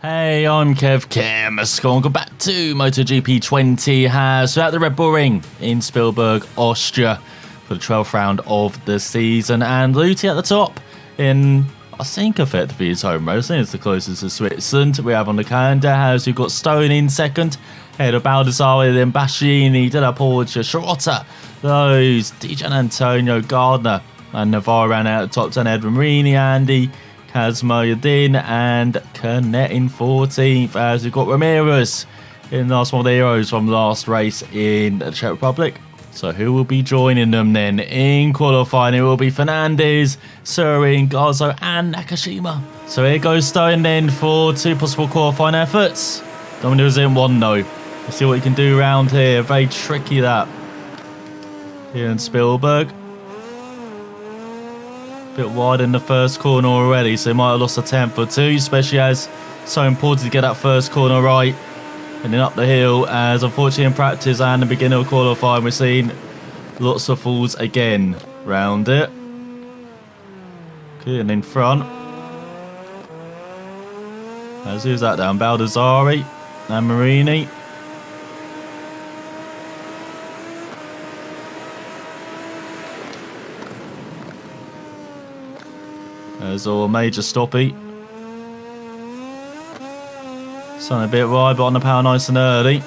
Hey, I'm Kev welcome back to MotoGP 20 has at the Red Bull Ring in Spielberg, Austria for the 12th round of the season. And Luti at the top in, I think, effectively his home race. I think it's the closest to Switzerland we have on the calendar. As we've got Stone in second, ahead of Baldassarre, then Bastianini, Della Porta, Schrotter, those, Dijan Antonio, Gardner, and Navarro ran out of the top 10, Edwin Marini, Andy, Kazmoyedin and Canet in 14th, as we've got Ramirez in the last one of the heroes from last race in the Czech Republic. So who will be joining them then in qualifying? It will be Fernandez, Surin, Garzo and Nakashima. So here goes Stone then for two possible qualifying efforts. Domino's in one though. Let's see what he can do around here. Very tricky that here in Spielberg. Bit wide in the first corner already, so he might have lost a tenth or two, especially as so important to get that first corner right and then up the hill, as unfortunately in practice and the beginning of qualifying we're seeing lots of falls again round it. Okay, and in front, as who's that down? Baldassarre and Marini. There's a major stoppy. Sun a bit wide, but on the power nice and early.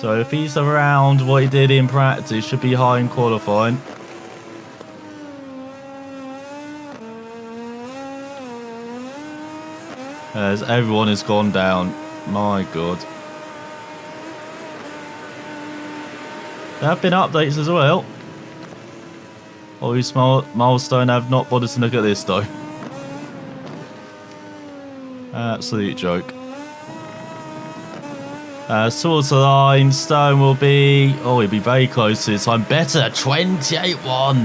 So if he's around what he did in practice, should be high in qualifying. As everyone has gone down. My God. There have been updates as well. All these milestone have not bothered to look at this though. Absolute joke. Towards the line, Stone will be... Oh, he'll be very close this time. Better, 28-1.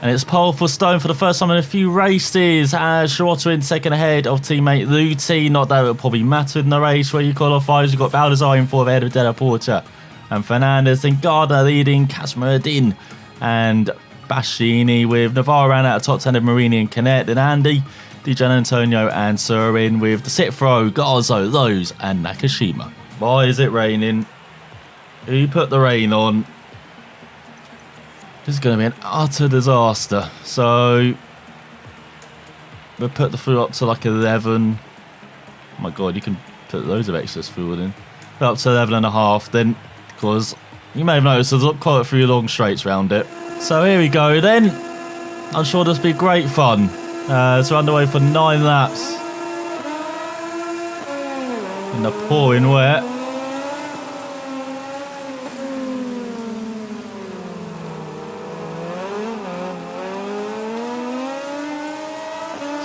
And it's pole for Stone for the first time in a few races. As Schrotter in second ahead of teammate Luti. Not that it will probably matter in the race where you qualify. You've got Baldassarre in fourth ahead of Della Porta and Fernandez, then Gardner leading Kazmoyedin and Bastianini, with Navarro ran out of top 10 of Marini and Canet, then Andy, Dijan Antonio and Surin, with the sit throw, Garzo, Lowe's and Nakashima. Why is it raining? Who put the rain on? This is going to be an utter disaster. So we'll put the food up to like 11. Oh my God, you can put loads of excess food in. Put up to 11.5 then. Because you may have noticed there's quite a few long straights around it. So here we go then. I'm sure this will be great fun. So we're underway for 9 laps. In the pouring wet.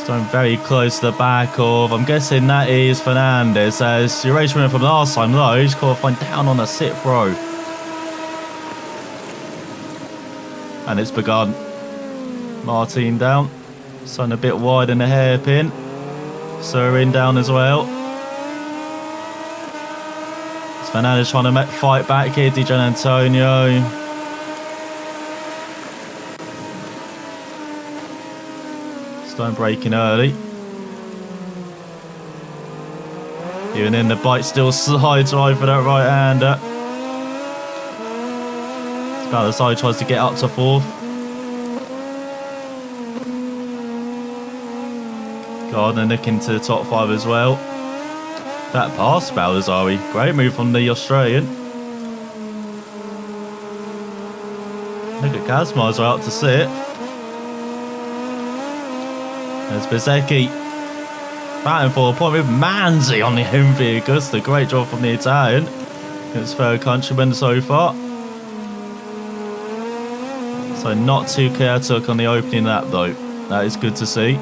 Stone very close to the back of, I'm guessing that is Fernandez, as your race winner from last time though, he's qualifying down on a sit throw. And it's begun. Martin down. Stone a bit wide in the hairpin. Surin down as well. It's Fernandez trying to fight back here, Dijan Antonio. Stone braking early. Even in the bike still slides right for that right hander. Baldassarre tries to get up to fourth. Gardner looking to the top 5 as well. That pass, Baldassarre. Great move from the Australian. Look at Kazmaz out to sit. There's Bezzecchi batting for a point with Manzi on the home vehicle. A great job from the Italian. It's third countryman so far. So not too chaotic on the opening lap though. That is good to see.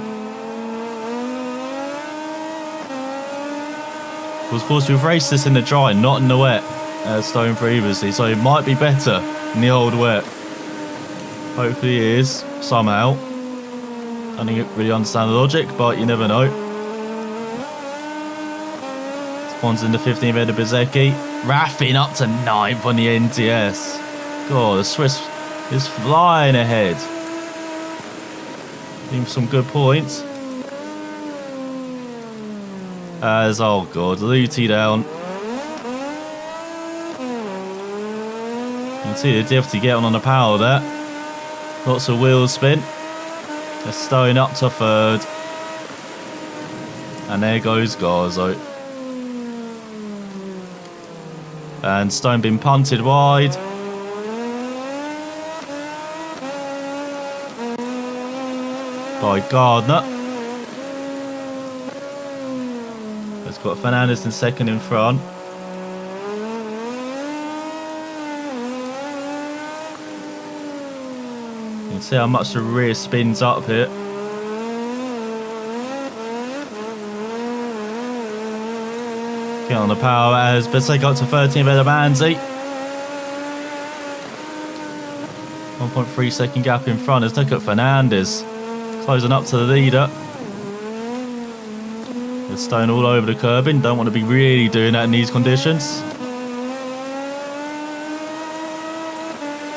Of course we've raced this in the dry, not in the wet, as Stone previously. So it might be better in the old wet. Hopefully it is, somehow. I don't really understand the logic, but you never know. Spawns in the 15th head of Bezzecchi. Raffin up to 9th on the NTS. God, the Swiss is flying ahead. Leaving some good points. As, oh god, Luti down. You can see the difficulty getting on the power there. Lots of wheel spin. They're Stone up to third. And there goes Garzo. And Stone being punted wide. By Gardner. It's got Fernandez in second in front. You can see how much the rear spins up here. Get on the power as Bissek got to 13 better Manzi. 1.3 second gap in front. Let's look at Fernandez. Closing up to the leader. There's Stone all over the curbing. Don't want to be really doing that in these conditions.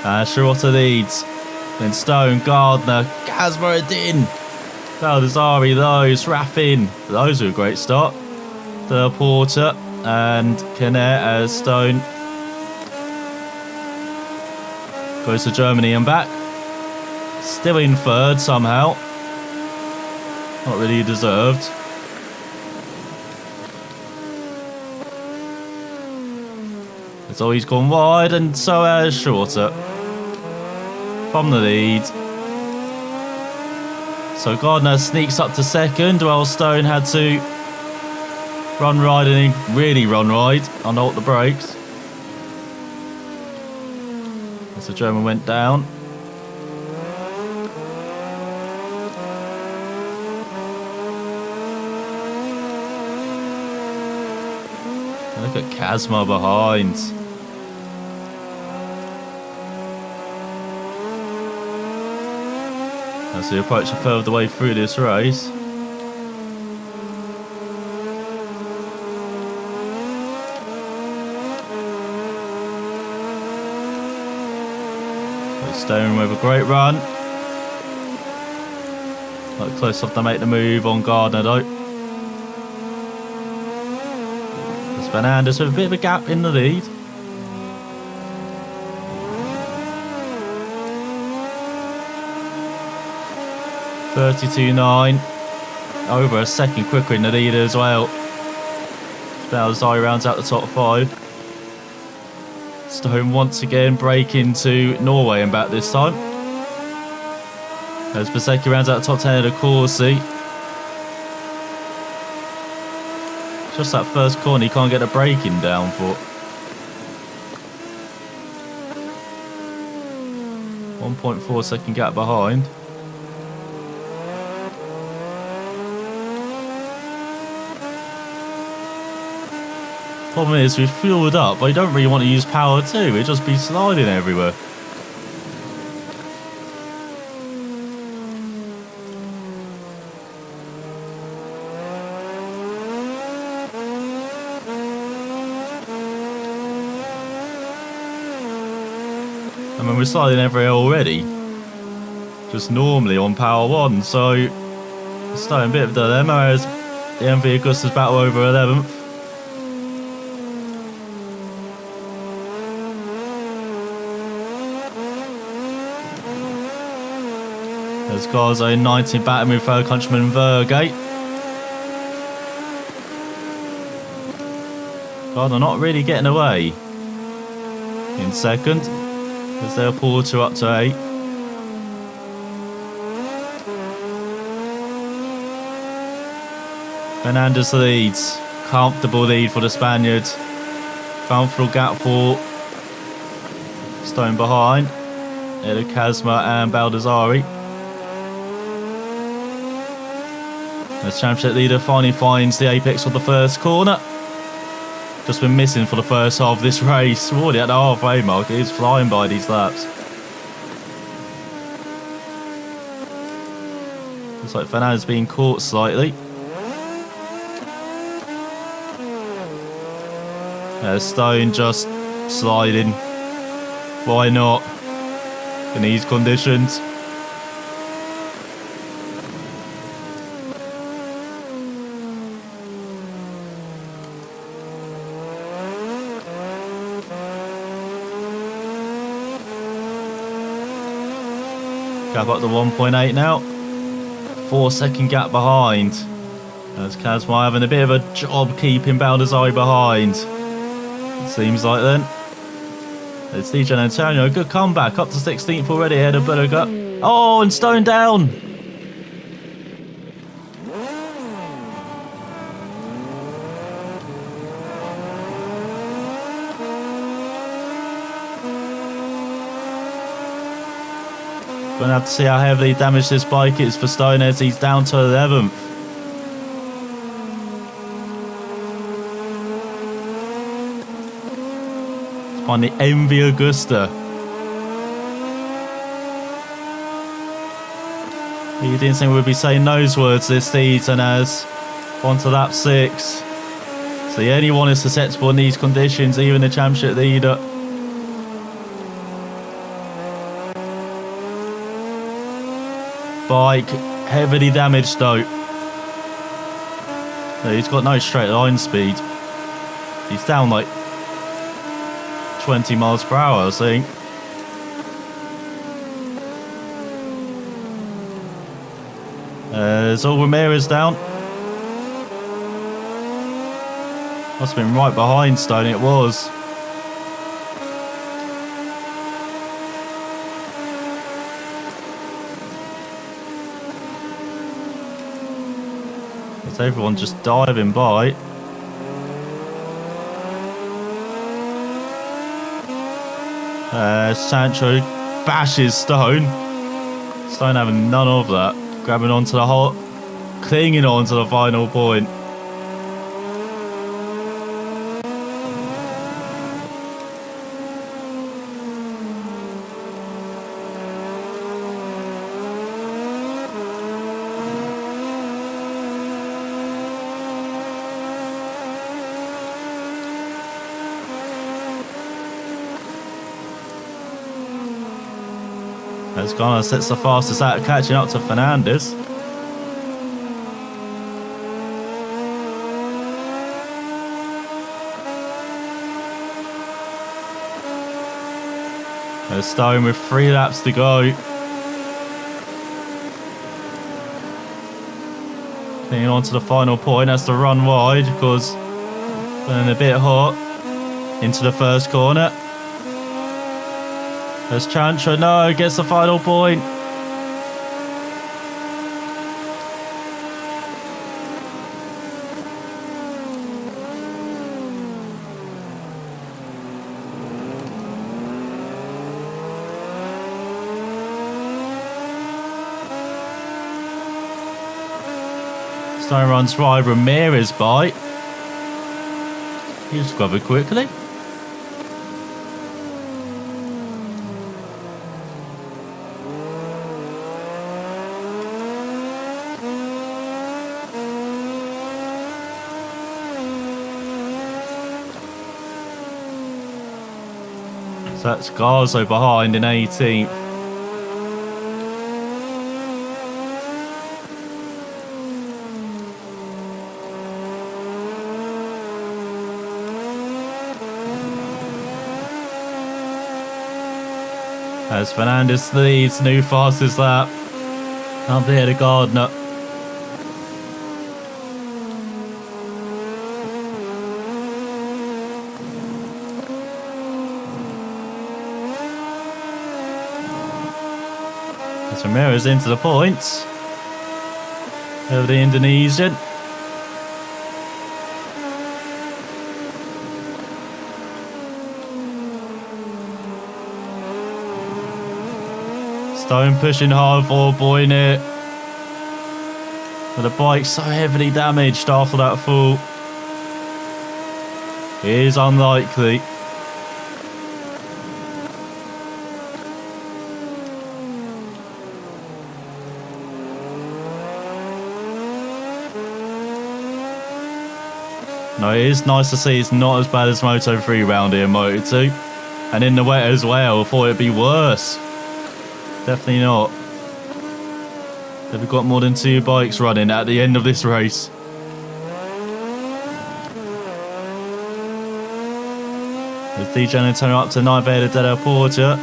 Shirota leads. Then Stone, Gardner, Kazmaradin, Baldazari, those, Raffin. Those are a great start. The Porter and Canet as Stone goes to Germany and back. Still in third somehow. Not really deserved. It's always gone wide, and so has Shorter from the lead. So Gardner sneaks up to second, while Stone had to run right and really run right and hold the brakes. As the German went down. Look at Kazma behind. As we approach a further way through this race. Stone with a great run. Not close enough to make the move on Gardner though. There's Fernandez with a bit of a gap in the lead. .32.9. Over a second quicker in the lead as well. Balzai rounds out the top 5. Stone once again break into Norway and back this time. As Bezzecchi rounds out the top 10 of the Corsi. Just that first corner he can't get a braking down for. 1.4 second gap behind. Problem is, we've fueled up, but you don't really want to use power too. It'd just be sliding everywhere. I mean, we're sliding everywhere already. Just normally on power 1, so it's starting a bit of a dilemma as the MV Augustus battle over 11th. There's Garzo 19 batting with fellow countryman Vergate. Gardner not really getting away. In second. As they'll pull 2 up to 8. Fernandez leads. Comfortable lead for the Spaniards. Comfortable gap for Stone behind. Edu Kazma and Baldassari. The championship leader finally finds the apex of the first corner. Just been missing for the first half of this race. We're already at the halfway mark. It is flying by these laps. Looks like Fernandez being caught slightly. Stone just sliding. Why not? in these conditions. Gap up to 1.8 now. 4-second gap behind. As Kazma having a bit of a job keeping Baldazari behind. It seems like then. It's DJ Antonio. Good comeback. Up to 16th already ahead of Buttercup. Oh, and Stone down. Going to have to see how heavily damaged this bike is for Stone as he's down to 11th. On the MV Augusta. You didn't think we'd be saying those words this season as onto lap 6. So the only one is susceptible in these conditions, even the championship leader. Bike heavily damaged though. He's got no straight line speed. He's down like 20 miles per hour, I think. There's all Ramirez down. Must have been right behind Stone, it was. It's everyone just diving by. Sancho bashes Stone. Stone having none of that. Grabbing onto the hole, clinging on to the final point. As Ghana sets the fastest out, catching up to Fernandez. There's Stone with 3 laps to go. Clinging on to the final point, has to run wide because burning a bit hot into the first corner. There's Chantra, no, gets the final point. Stone runs wide, Ramirez by. He just covered quickly. So that's Garzo behind in 18th. As Fernandez leads, new fastest lap. Up there to Gardner. Ramirez into the points over the Indonesian. Stone pushing hard for Boyne. But the bike's so heavily damaged after that fall. It is unlikely. No, it is nice to see it's not as bad as Moto3 round here in Moto2. And in the wet as well, I thought it'd be worse. Definitely not. They've got more than 2 bikes running at the end of this race. With DJ and Antonio up to 9th ahead of Del Porter.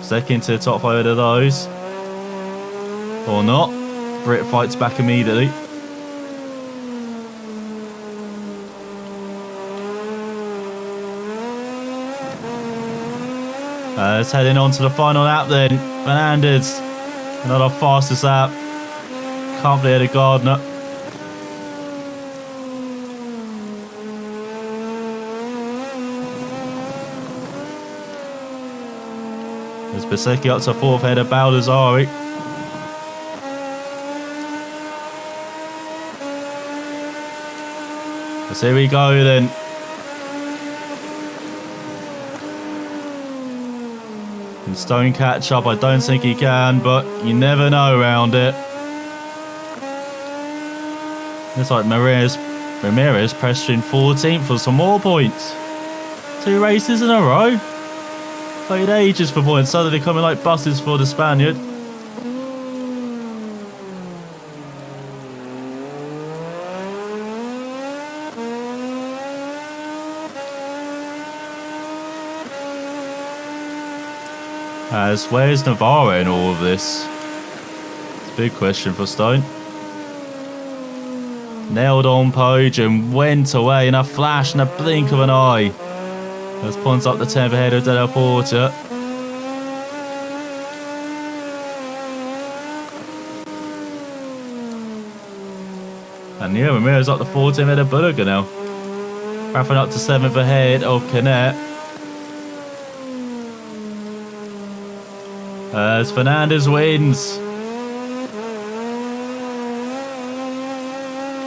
Second to the top 5 of those. Or not. Brit fights back immediately. It's heading on to the final lap then. Fernandez, another fastest lap. Comfortably ahead of Gardner. There's Bezzecchi up to 4th ahead of Baldassari. So here we go then. Can Stone catch up? I don't think he can, but you never know around it. Looks like Ramirez pressuring 14th for some more points. 2 races in a row. Played ages for points, suddenly coming like buses for the Spaniard. Where's Navarro in all of this? It's a big question for Stone. Nailed on podium, went away in a flash and a blink of an eye. As Pons up the 10th ahead of Del Porter. And yeah, Ramirez up the 14th ahead of Bulliger now. Raffin up to 7th ahead of Canet. As Fernandez wins.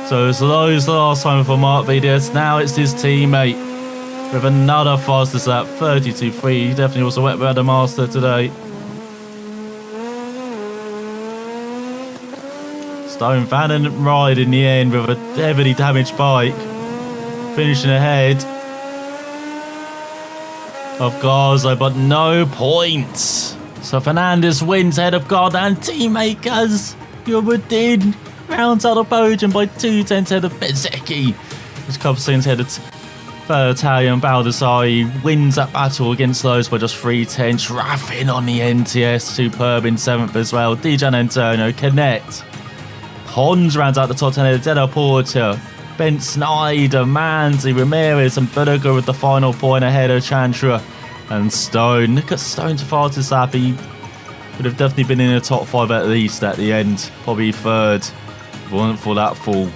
So it's Lowe's the last time for Mark Vidias. Now it's his teammate with another fastest lap, 32.3. He definitely also went by the master today. Stone van and ride in the end with a heavily damaged bike. Finishing ahead of Garza, but no points. So Fernandez wins ahead of Gardner and teammakers. Gilberdin rounds out the podium by 2/10 ahead of Bezzecchi. As Cobson's ahead of third Italian Baldassari wins that battle against those by just 3/10. Raffin on the NTS, superb in 7th as well. DJ Antonio, Canet. Pons rounds out the top 10 ahead of Del Porter. Ben Snyder, Manzi, Ramirez and Bulliger with the final point ahead of Chantra. And Stone, look at Stone's fastest lap. He would have definitely been in the top 5 at least at the end. Probably 3rd if it wasn't for that fall.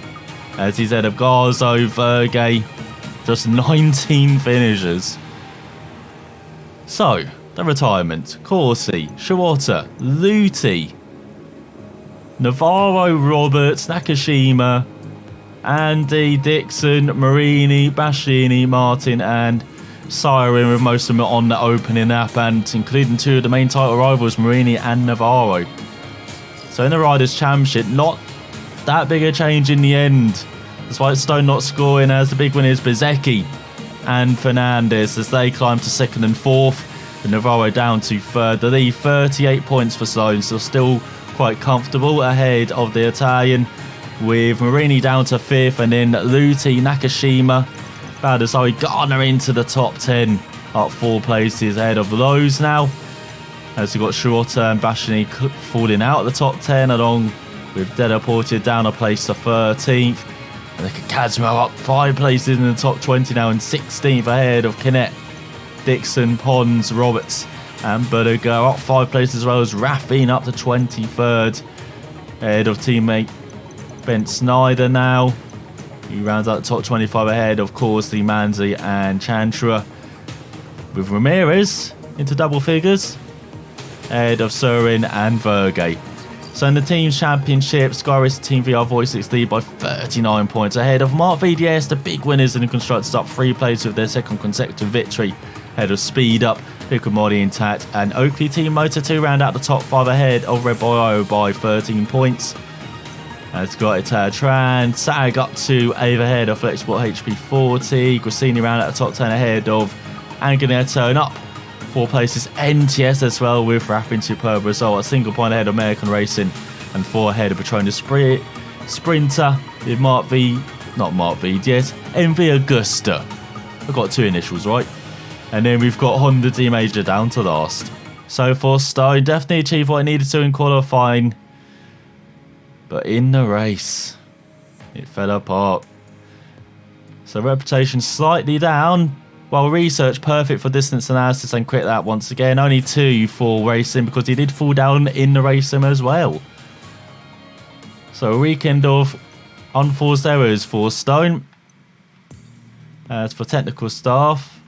As he's ahead of Garzo, Vergey, just 19 finishers. So, the retirement. Corsi, Shawata, Luti, Navarro, Roberts, Nakashima, Andy, Dixon, Marini, Baschini, Martin and Siren, with most of them on the opening lap, and including 2 of the main title rivals, Marini and Navarro. So in the Riders' Championship, not that big a change in the end, despite Stone not scoring, as the big winners Bezzecchi and Fernandez as they climb to 2nd and 4th, and Navarro down to 3rd. The lead 38 points for Stone, so still quite comfortable ahead of the Italian, with Marini down to 5th, and then Luti, Nakashima, Baldassari, Gardner into the top 10, up 4 places ahead of those now. As we've got Shirota and Baschini falling out of the top 10, along with Del Porter down a place to 13th. And Kazmo up 5 places in the top 20 now, and 16th ahead of Canet, Dixon, Pons, Roberts and Bulliger. Up 5 places as well as Raffin up to 23rd ahead of teammate Ben Snyder now. He rounds out the top 25 ahead, of course, the Manzi and Chantra, with Ramirez into double figures ahead of Surin and Vergey. So in the Teams Championship, Sky Racing Team VR Voice lead by 39 points ahead of Mark VDS. The big winners in the Constructors up 3 places with their 2nd consecutive victory ahead of Speed Up, Liquid Body Intact and Oakley Team Moto2 round out the top 5 ahead of Red Bull by 13 points. It's got Tran, Sag up to 8th ahead of Flexport HP40. Grassini round out the top 10 ahead of and going to turn up 4 places. NTS as well with rapid superb result. A single point ahead of American Racing and 4 ahead of Petronas Sprinter with Mark V, not Mark V, yes, MV Augusta. I've got 2 initials right. And then we've got Honda D Major down to last. So for Stone, definitely achieved what I needed to in qualifying. But in the race, it fell apart. So reputation slightly down. While research perfect for distance analysis and quit that once again. Only 2 for racing because he did fall down in the race sim as well. So a weekend of unforced errors for Stone. As for technical staff,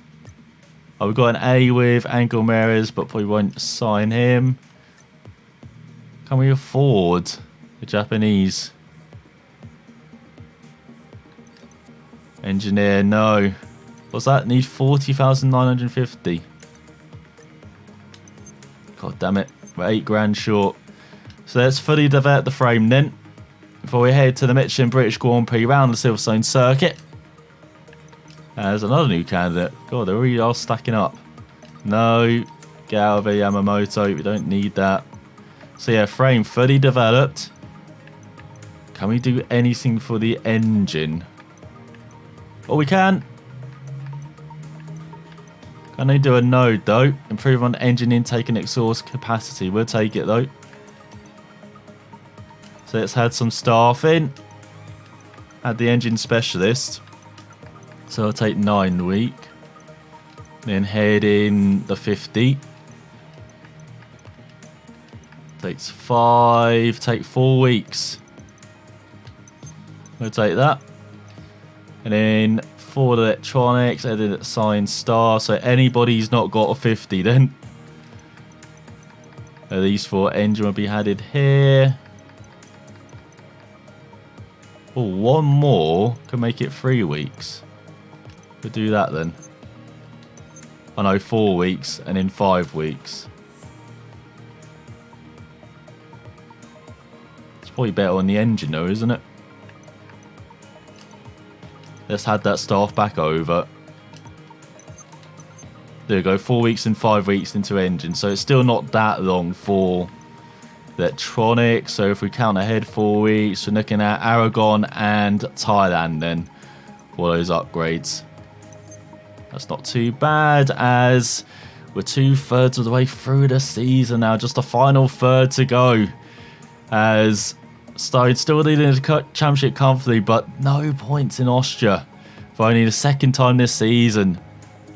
we've got an A with Angel Mares, but probably won't sign him. Can we afford the Japanese? Engineer, no. What's that? Need 40,950. God damn it. We're 8 grand short. So let's fully develop the frame then. Before we head to the Michelin British Grand Prix round the Silverstone circuit. There's another new candidate. God, they really are stacking up. No. Get out of it, Yamamoto. We don't need that. So yeah, frame fully developed. Can we do anything for the engine? Oh, we can. Can they do a node though? Improve on engine intake and exhaust capacity. We'll take it though. So let's add some staff in. Add the engine specialist. So I'll take 9 a week. Then head in the 50. Takes 5. Take 4 weeks. We'll take that. And then Ford Electronics, edit assign star. So anybody's not got a 50 then. These 4 engine will be added here. Oh, 1 more can make it 3 weeks. We'll do that then. I know 4 weeks and in 5 weeks. It's probably better on the engine though, isn't it? Let's add that staff back over. There we go, 4 weeks and 5 weeks into engine. So it's still not that long for electronics. So if we count ahead 4 weeks, we're looking at Aragon and Thailand then for those upgrades. That's not too bad as we're 2/3 of the way through the season now. Just a final third to go as Stone still leading the championship comfortably, but no points in Austria for only the 2nd time this season.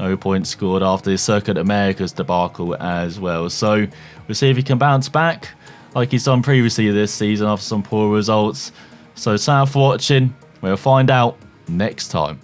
No points scored after the Circuit Americas debacle as well. So we'll see if he can bounce back like he's done previously this season after some poor results. So thanks for watching. We'll find out next time.